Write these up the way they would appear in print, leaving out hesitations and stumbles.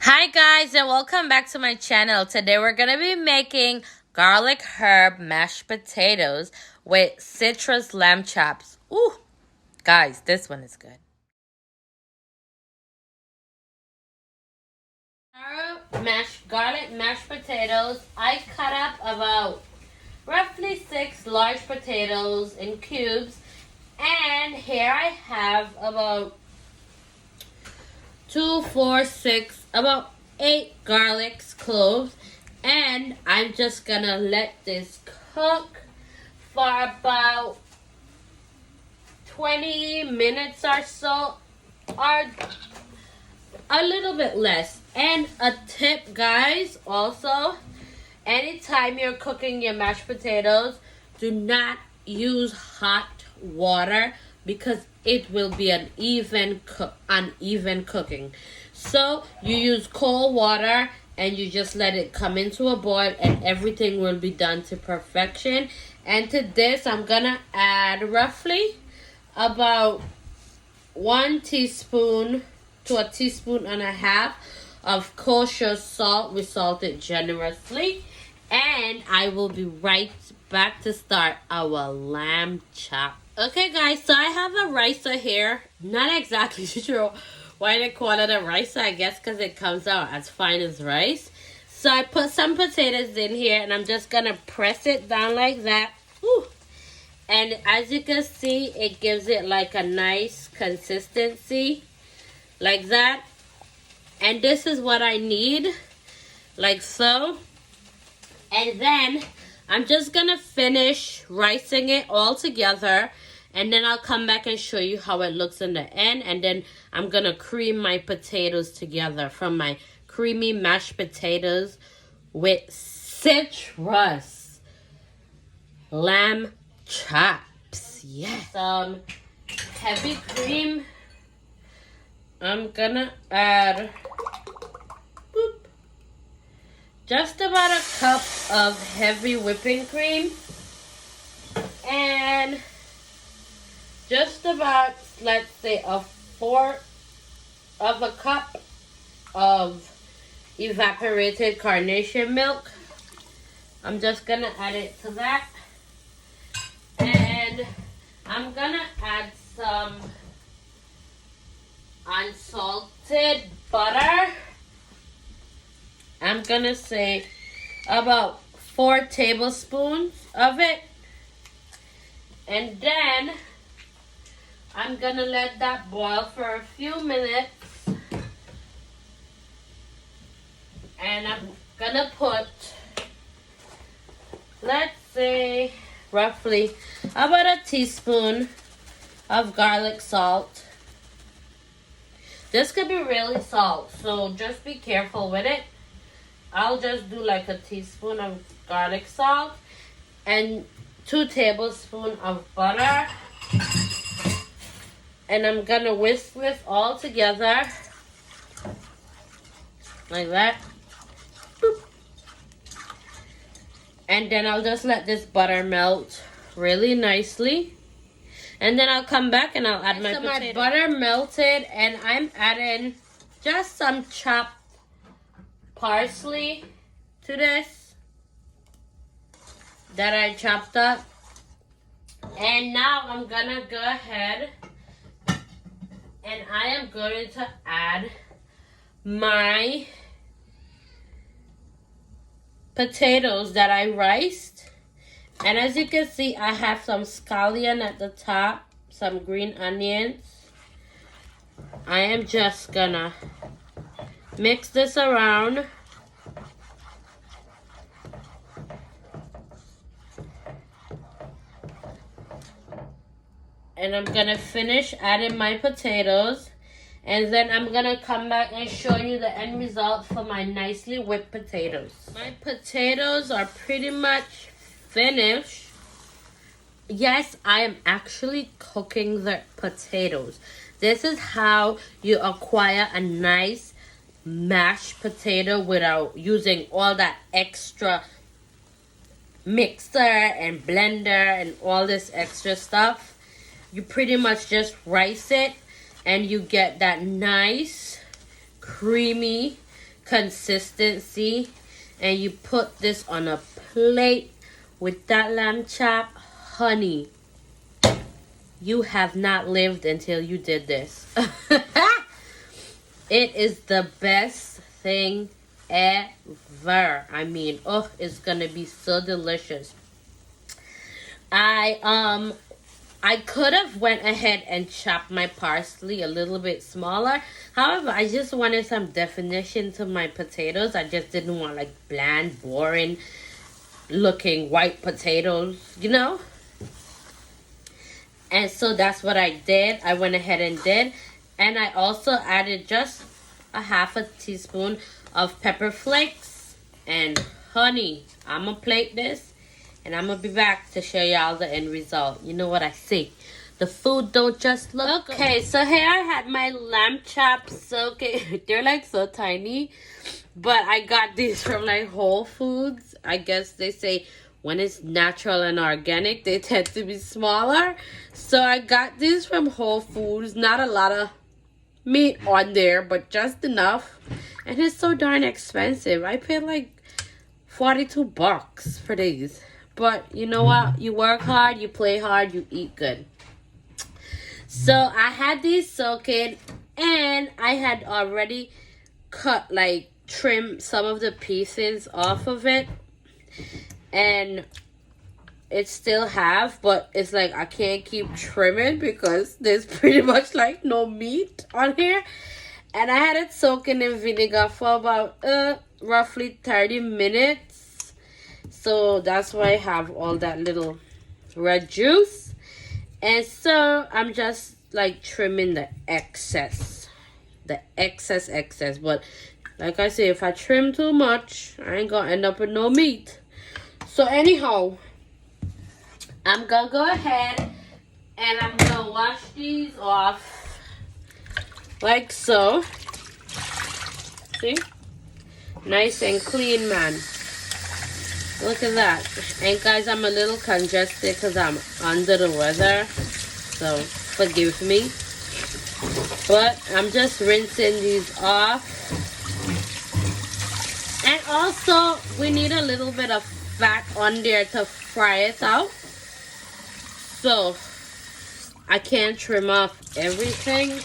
Hi guys and welcome back to my channel. Today we're going to be making garlic herb mashed potatoes with citrus lamb chops. Ooh, guys, this one is good. Garlic mashed potatoes. I cut up about roughly 6 large potatoes in cubes. And here I have about 2, 4, 6, about 8 garlic cloves, and I'm just gonna let this cook for about 20 minutes or so, or a little bit less. And a tip, guys, also, anytime you're cooking your mashed potatoes, do not use hot water because it will be uneven cooking. So you use cold water and you just let it come into a boil and everything will be done to perfection. And to this, I'm gonna add roughly about 1 teaspoon to a teaspoon and a half of kosher salt. We salt it generously. And I will be right back to start our lamb chop. Okay guys, so I have a ricer here. Not exactly sure why they call it a ricer. I guess because it comes out as fine as rice. So I put some potatoes in here and I'm just going to press it down like that. Whew. And as you can see, it gives it like a nice consistency. Like that. And this is what I need. Like so. And then I'm just going to finish ricing it all together. And then I'll come back and show you how it looks in the end. And then I'm going to cream my potatoes together from my creamy mashed potatoes with citrus lamb chops. Yes. Some heavy cream. I'm going to add just about a cup of heavy whipping cream and just about, let's say, a fourth of a cup of evaporated carnation milk. I'm just gonna add it to that, and I'm gonna add some unsalted butter. I'm gonna say about 4 tablespoons of it. And then I'm gonna let that boil for a few minutes. And I'm gonna put, let's say, roughly about a teaspoon of garlic salt. This could be really salt, so just be careful with it. I'll just do like a teaspoon of garlic salt and 2 tablespoons of butter. And I'm going to whisk this all together. Like that. Boop. And then I'll just let this butter melt really nicely. And then I'll come back and I'll add my potato. My butter melted and I'm adding just some chopped parsley to this that I chopped up. And now I'm gonna go ahead and I am going to add my potatoes that I riced. And as you can see, I have some scallion at the top, some green onions. I am just gonna mix this around. And I'm going to finish adding my potatoes. And then I'm going to come back and show you the end result for my nicely whipped potatoes. My potatoes are pretty much finished. Yes, I am actually cooking the potatoes. This is how you acquire a nice mashed potato without using all that extra mixer and blender and all this extra stuff. You pretty much just rice it and you get that nice creamy consistency. And you put this on a plate with that lamb chop. Honey, you have not lived until you did this. It is the best thing ever. I mean, oh, it's gonna be so delicious. I could have went ahead and chopped my parsley a little bit smaller. However, I just wanted some definition to my potatoes. I just didn't want like bland, boring looking white potatoes, you know? And so that's what I did. I went ahead and did. And I also added just a half a teaspoon of pepper flakes. And honey, I'm gonna plate this. And I'm going to be back to show y'all the end result. You know what I say. The food don't just look good. Okay, so here I had my lamb chops soaking. They're like so tiny. But I got these from like Whole Foods. I guess they say when it's natural and organic, they tend to be smaller. So I got these from Whole Foods. Not a lot of meat on there, but just enough. And it's so darn expensive. I paid like $42 for these. But you know what? You work hard, you play hard, you eat good. So I had these soaking, and I had already cut, like, trimmed some of the pieces off of it. And it still have, but it's like I can't keep trimming because there's pretty much like no meat on here. And I had it soaking in vinegar for about roughly 30 minutes. So that's why I have all that little red juice. And so I'm just like trimming the excess. The excess. But like I say, if I trim too much, I ain't gonna end up with no meat. So anyhow, I'm gonna go ahead and I'm gonna wash these off like so. See? Nice and clean, man. Look at that. And guys, I'm a little congested because I'm under the weather. So, forgive me. But I'm just rinsing these off. And also, we need a little bit of fat on there to fry it out. So, I can't trim off everything.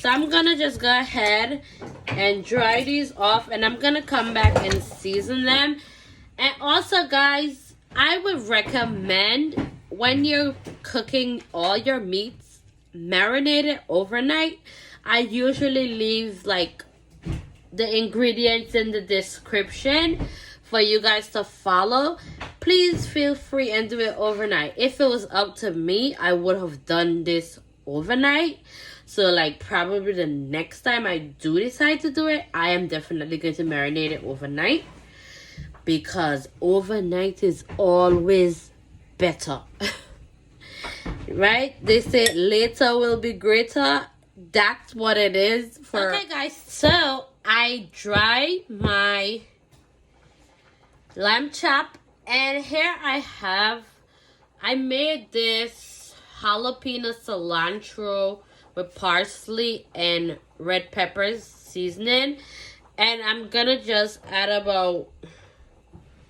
So, I'm going to just go ahead and dry these off. And I'm going to come back and season them. And also, guys, I would recommend when you're cooking all your meats, marinate it overnight. I usually leave like the ingredients in the description for you guys to follow. Please feel free and do it overnight. If it was up to me, I would have done this overnight. So like probably the next time I do decide to do it, I am definitely going to marinate it overnight. Because overnight is always better. Right? They say later will be greater. That's what it is. Okay, guys. So, I dry my lamb chop. And here I made this jalapeno cilantro with parsley and red peppers seasoning. And I'm going to just add about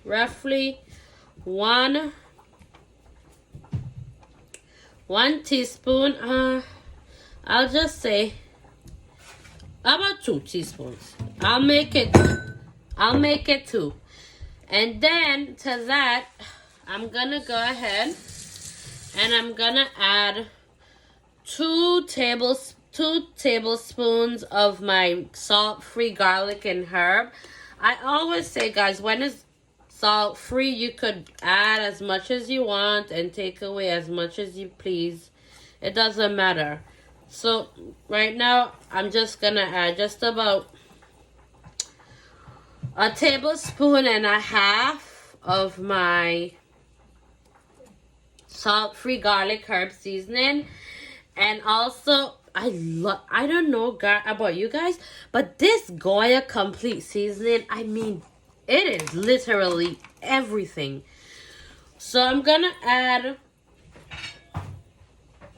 roughly one teaspoon. I'll just say about 2 teaspoons. I'll make it 2. And then to that, I'm gonna go ahead and I'm gonna add 2 tablespoons of my salt-free garlic and herb. I always say, guys, when it's salt-free, you could add as much as you want and take away as much as you please. It doesn't matter. So right now, I'm just gonna add just about a tablespoon and a half of my salt-free garlic herb seasoning. And also, I don't know about you guys, but this Goya complete seasoning, I mean, it is literally everything. So I'm gonna add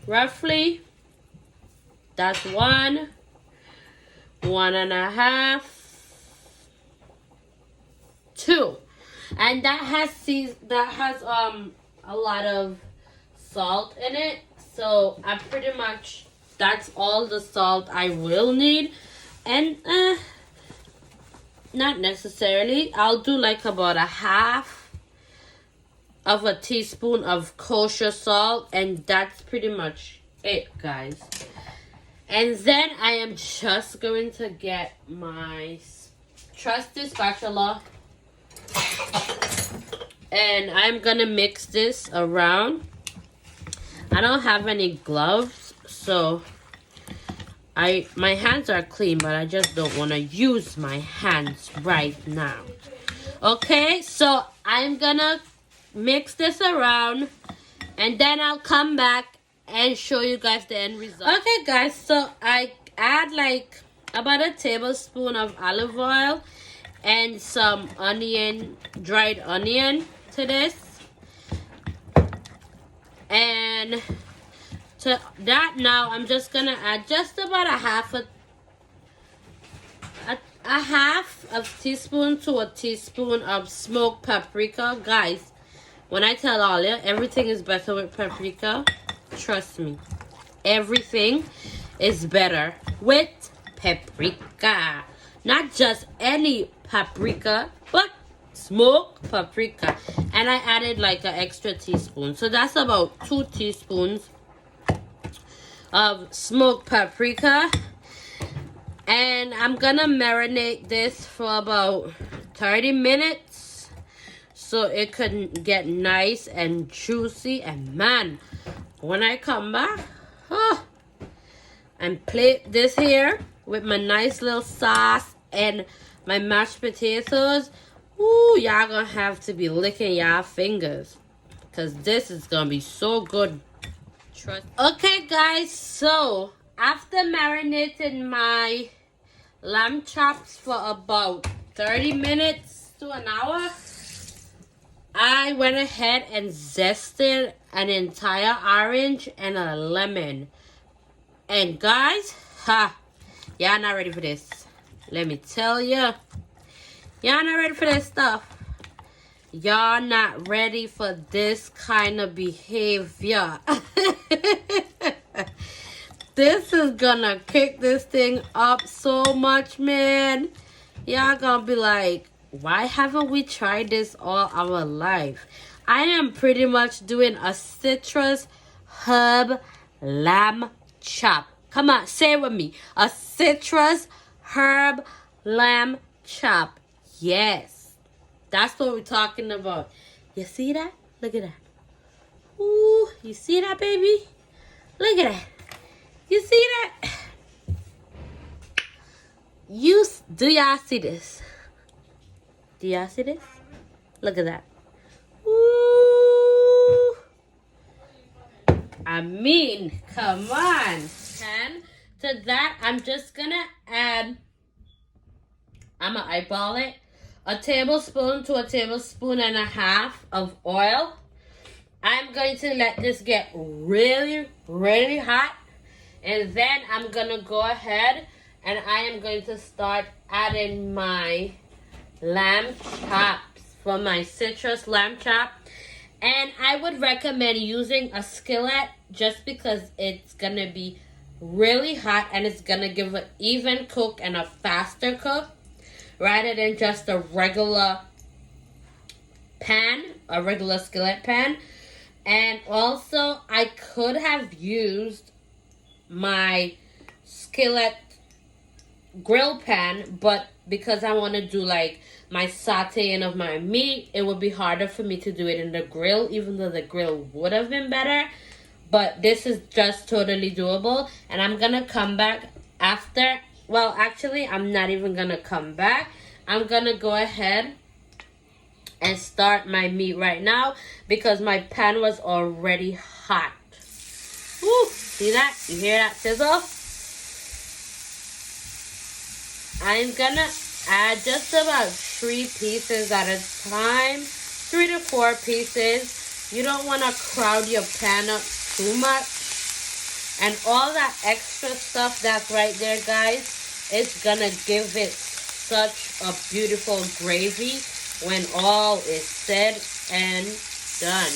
roughly, that's 1.5 2. And that has a lot of salt in it. So I pretty much, that's all the salt I will need. And not necessarily. I'll do like about a half of a teaspoon of kosher salt, and that's pretty much it, guys. And then I am just going to get my trusty spatula, and I'm gonna mix this around. I don't have any gloves, so my hands are clean, but I just don't want to use my hands right now. Okay, so I'm gonna mix this around, and then I'll come back and show you guys the end result. Okay, guys, so I add like about a tablespoon of olive oil and some dried onion to this. And to that now, I'm just gonna add just about a half of teaspoon to a teaspoon of smoked paprika. Guys, when I tell all you, everything is better with paprika. Trust me, everything is better with paprika. Not just any paprika, but smoked paprika. And I added like an extra teaspoon, so that's about 2 teaspoons of smoked paprika. And I'm gonna marinate this for about 30 minutes so it can get nice and juicy. And man, when I come back and plate this here with my nice little sauce and my mashed potatoes, ooh, y'all gonna have to be licking y'all fingers, because this is gonna be so good. Trust. Okay, guys, so after marinating my lamb chops for about 30 minutes to an hour, I went ahead and zested an entire orange and a lemon. And guys, y'all not ready for this. Let me tell you, y'all not ready for this stuff. Y'all not ready for this kind of behavior. This is gonna kick this thing up so much, man. Y'all gonna be like, why haven't we tried this all our life? I am pretty much doing a citrus herb lamb chop. Come on, say it with me. A citrus herb lamb chop. Yes. That's what we're talking about. You see that? Look at that. Ooh, you see that, baby? Look at that. You see that? Do y'all see this? Do y'all see this? Look at that. Ooh. I mean, come on. And to that, I'm just gonna add, I'm gonna eyeball it, a tablespoon to a tablespoon and a half of oil. I'm going to let this get really, really hot. And then I'm going to go ahead and I am going to start adding my lamb chops for my citrus lamb chop. And I would recommend using a skillet just because it's going to be really hot and it's going to give an even cook and a faster cook, rather than just a regular pan, a regular skillet pan. And also, I could have used my skillet grill pan, but because I want to do like my sauteing of my meat, it would be harder for me to do it in the grill, even though the grill would have been better. But this is just totally doable. And I'm going to come back after. Well, actually, I'm not even going to come back. I'm going to go ahead and start my meat right now because my pan was already hot. Woo! See that? You hear that sizzle? I'm going to add just about 3 pieces at a time. 3 to 4 pieces. You don't want to crowd your pan up too much. And all that extra stuff that's right there, guys, it's gonna give it such a beautiful gravy when all is said and done.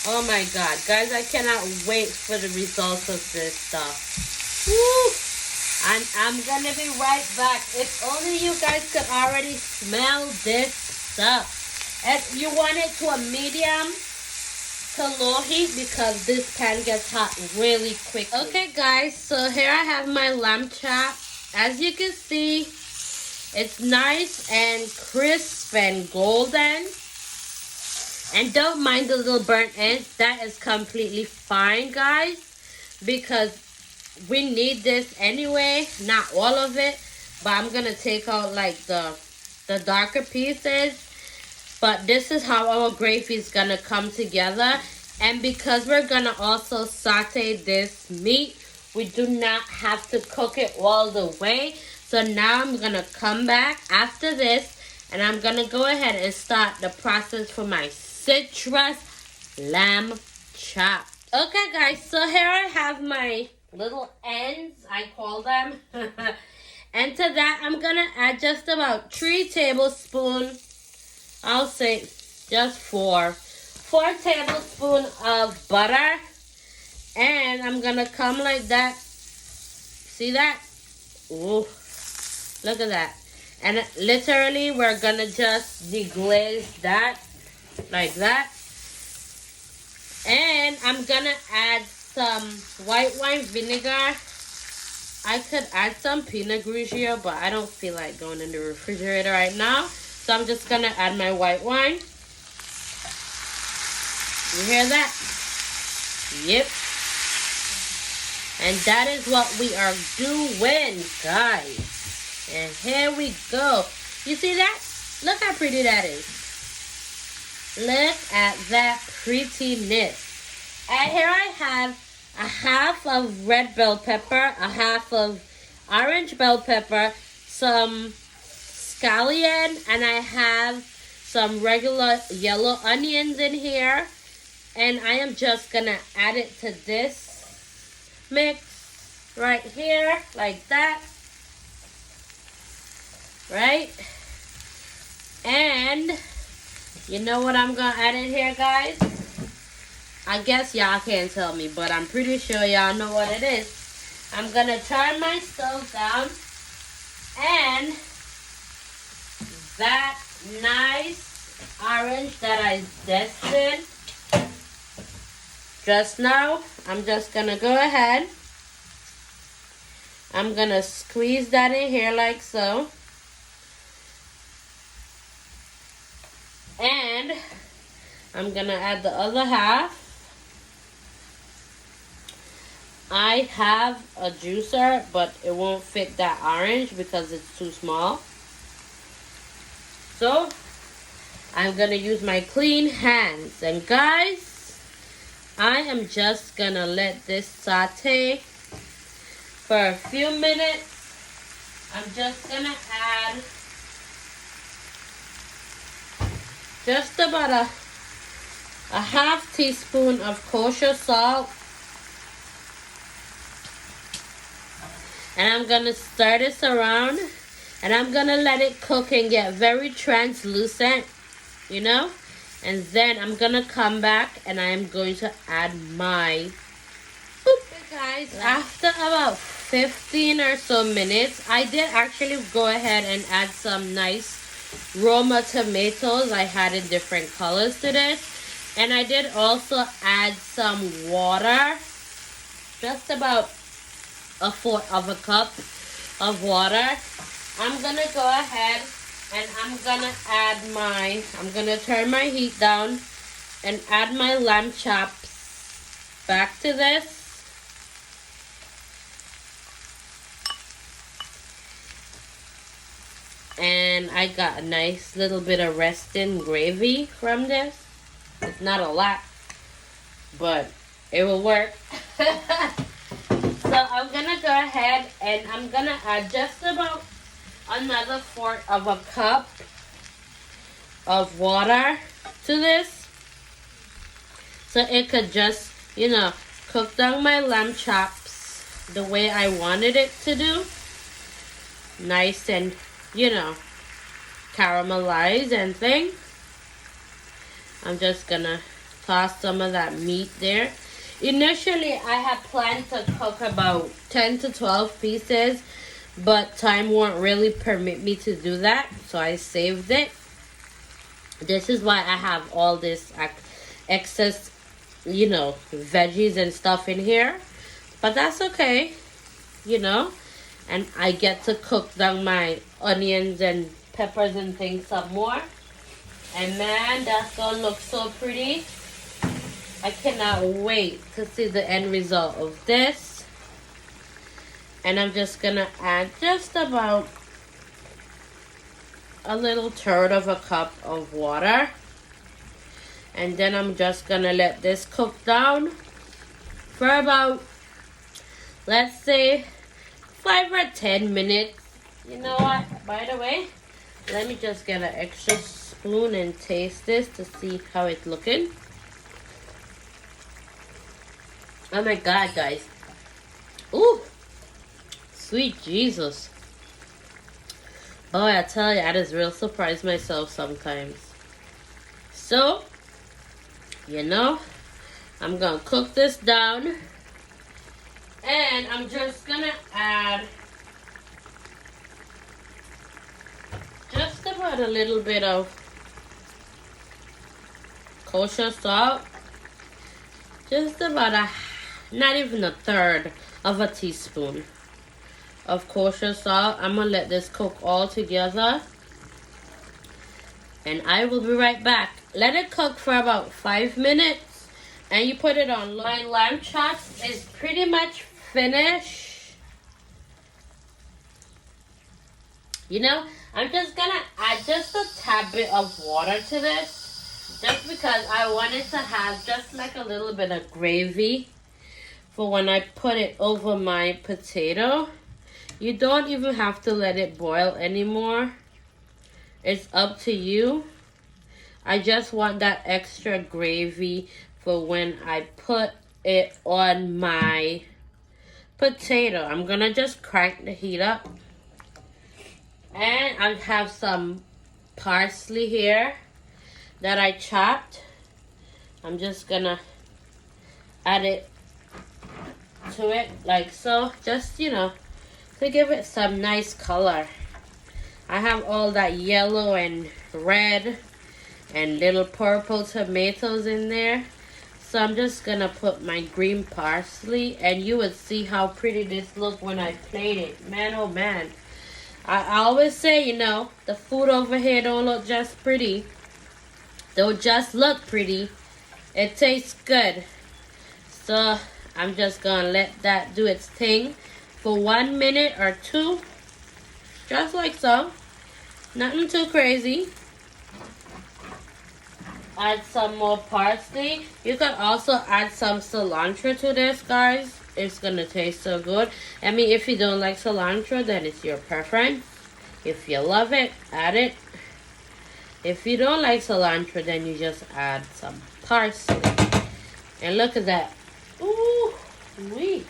Oh my God, guys, I cannot wait for the results of this stuff. Woo! And I'm gonna be right back. If only you guys could already smell this stuff. And you want it to a medium to low heat because this pan gets hot really quickly. Okay guys, so here I have my lamb chop. As you can see, it's nice and crisp and golden. And don't mind the little burnt ends. That is completely fine, guys, because we need this anyway. Not all of it, but I'm gonna take out like the darker pieces. But this is how our gravy is gonna come together. And because we're gonna also saute this meat, we do not have to cook it all the way. So now I'm gonna come back after this, and I'm gonna go ahead and start the process for my citrus lamb chop. Okay guys, so here I have my little ends, I call them. And to that, I'm gonna add just about 3 tablespoons. I'll say just 4 tablespoons of butter. And I'm gonna come like that. See that? Ooh, look at that. And literally, we're gonna just deglaze that like that. And I'm gonna add some white wine vinegar. I could add some Pinot Grigio, but I don't feel like going in the refrigerator right now. So I'm just gonna add my white wine. You hear that? Yep. And that is what we are doing, guys. And here we go. You see that? Look how pretty that is. Look at that prettiness. And here I have a half of red bell pepper, a half of orange bell pepper, some scallion, and I have some regular yellow onions in here. And I am just gonna add it to this mix right here, like that. Right? And you know what I'm gonna add in here, guys? I guess y'all can't tell me, but I'm pretty sure y'all know what it is. I'm gonna turn my stove down, and that nice orange that I zested just now, I'm just gonna go ahead. I'm gonna squeeze that in here like so. And I'm gonna add the other half. I have a juicer, but it won't fit that orange because it's too small. So I'm gonna use my clean hands. And guys, I am just gonna let this saute for a few minutes. I'm just gonna add just about a half teaspoon of kosher salt. And I'm gonna stir this around, and I'm gonna let it cook and get very translucent, you know? And then I'm gonna come back and I'm going to add my Okay, guys, after about 15 or so minutes, I did actually go ahead and add some nice Roma tomatoes I had in different colors to this. And I did also add some water, just about 1/4 of a cup of water. I'm gonna go ahead and I'm gonna turn my heat down and add my lamb chops back to this. And I got a nice little bit of resting gravy from this. It's not a lot, but it will work. So I'm gonna go ahead and I'm gonna add just about another 1/4 of a cup of water to this. So it could just, you know, cook down my lamb chops the way I wanted it to do. Nice and, you know, caramelize and thing. I'm just gonna toss some of that meat there. Initially, I had planned to cook about 10 to 12 pieces, but time won't really permit me to do that, so I saved it. This is why I have all this excess, you know, veggies and stuff in here. But that's okay, you know. And I get to cook down my onions and peppers and things some more. And man, that's gonna look so pretty. I cannot wait to see the end result of this. And I'm just gonna add just about a little third of a cup of water. And then I'm just gonna let this cook down for about, let's say, 5 or 10 minutes. You know what? By the way, let me just get an extra spoon and taste this to see how it's looking. Oh my God, guys. Ooh. Sweet Jesus. Boy, I tell you, I just real surprise myself sometimes. So, you know, I'm gonna cook this down. And I'm just gonna add just about a little bit of kosher salt. Just about not even a third of a teaspoon of kosher salt. I'm gonna let this cook all together. And I will be right back. Let it cook for about 5 minutes. And you put it on low. My lamb chops is pretty much finished. You know, I'm just gonna add just a tad bit of water to this, just because I wanted to have just like a little bit of gravy for when I put it over my potato. You don't even have to let it boil anymore. It's up to you. I just want that extra gravy for when I put it on my potato. I'm gonna just crank the heat up. And I have some parsley here that I chopped. I'm just gonna add it to it like so. Just, you know, to give it some nice color. I have all that yellow and red and little purple tomatoes in there. So I'm just gonna put my green parsley, and you would see how pretty this look when I plate it. Man, oh man. I always say, you know, the food over here don't look just pretty. Don't just look pretty. It tastes good. So I'm just gonna let that do its thing for 1 minute or 2. Just like so. Nothing too crazy. Add some more parsley. You can also add some cilantro to this, guys. It's gonna taste so good. I mean, if you don't like cilantro, then it's your preference. If you love it, add it. If you don't like cilantro, then you just add some parsley. And look at that. Ooh, wee.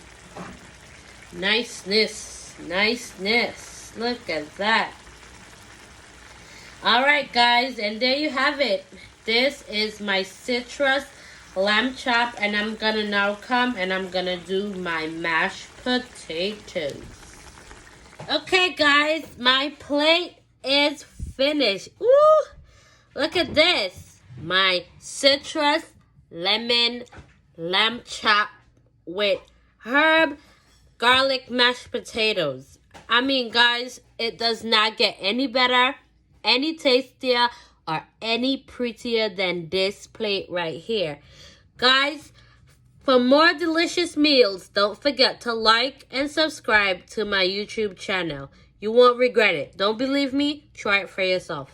Niceness. Niceness. Look at that. Alright, guys, and there you have it. This is my citrus lamb chop, and I'm gonna now come and I'm gonna do my mashed potatoes. Okay, guys, my plate is finished. Ooh, look at this. My citrus lemon lamb chop with herb garlic mashed potatoes. I mean, guys, it does not get any better, any tastier, or any prettier than this plate right here. Guys, for more delicious meals, don't forget to like and subscribe to my YouTube channel. You won't regret it. Don't believe me? Try it for yourself.